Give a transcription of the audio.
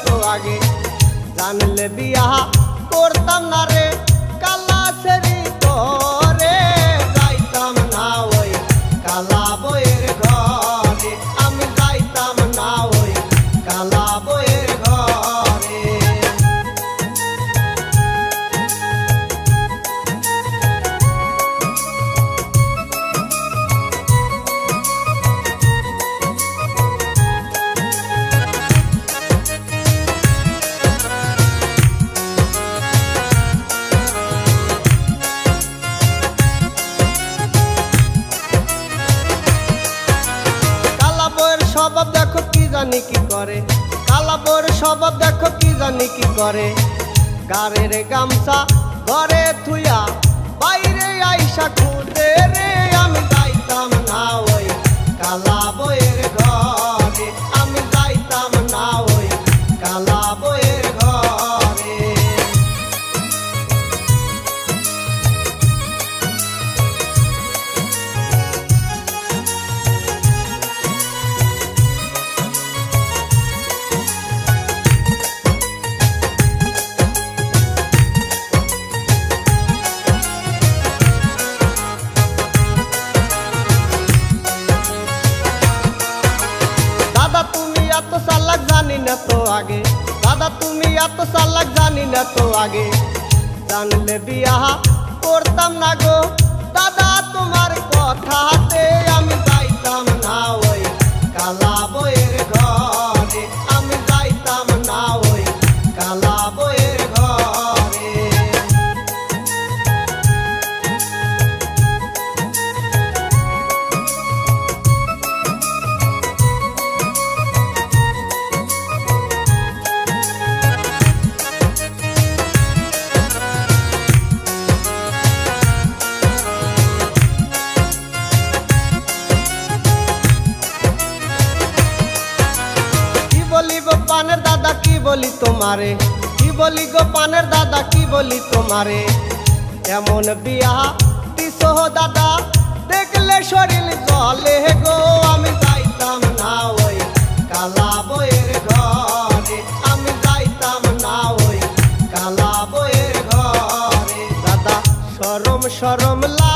তো আগে, জানলে বিয়া করতাম না রে কালা সেরি করে, যাইতাম না ওই কালা বইয়ের ঘরে, আমি যাইতাম না ওই কালা বইয়ের ঘরে। স্বভাব দেখো কি জানি কি করে, কালা বউয়ের স্বভাব দেখো কি জানি কি করে, গাড়ের গামছা ঘরে থুইয়া বাইরে আইসা খুঁজে রে, আমি যাইতাম না ওই কালা বউয়ের ঘরে, আমি যাইতাম না ওই কালা বউয়ের ঘরে। এত চালাক জানি না তো আগে, দাদা তুমি এত চালাক জানি না তো আগে, জানলে বিয়া করতাম না গো দাদা তোমার কথাতে, আমি যাইতাম না ওই কালা বইয়ের ঘরে, আমি যাইতাম না ওই কালা বইয়ের ঘরে। পানের দাদা কি বলি তোমারে, কি বলি গো পানের দাদা কি বলি তোমারে, এমন বিয়া দিছো দাদা দেখলে শরীর জ্বলে গো, আমি যাইতাম না ওই কালা বইয়ের ঘরে, আমি যাইতাম না ওই কালা বইয়ের ঘরে। দাদা শরম শরম লা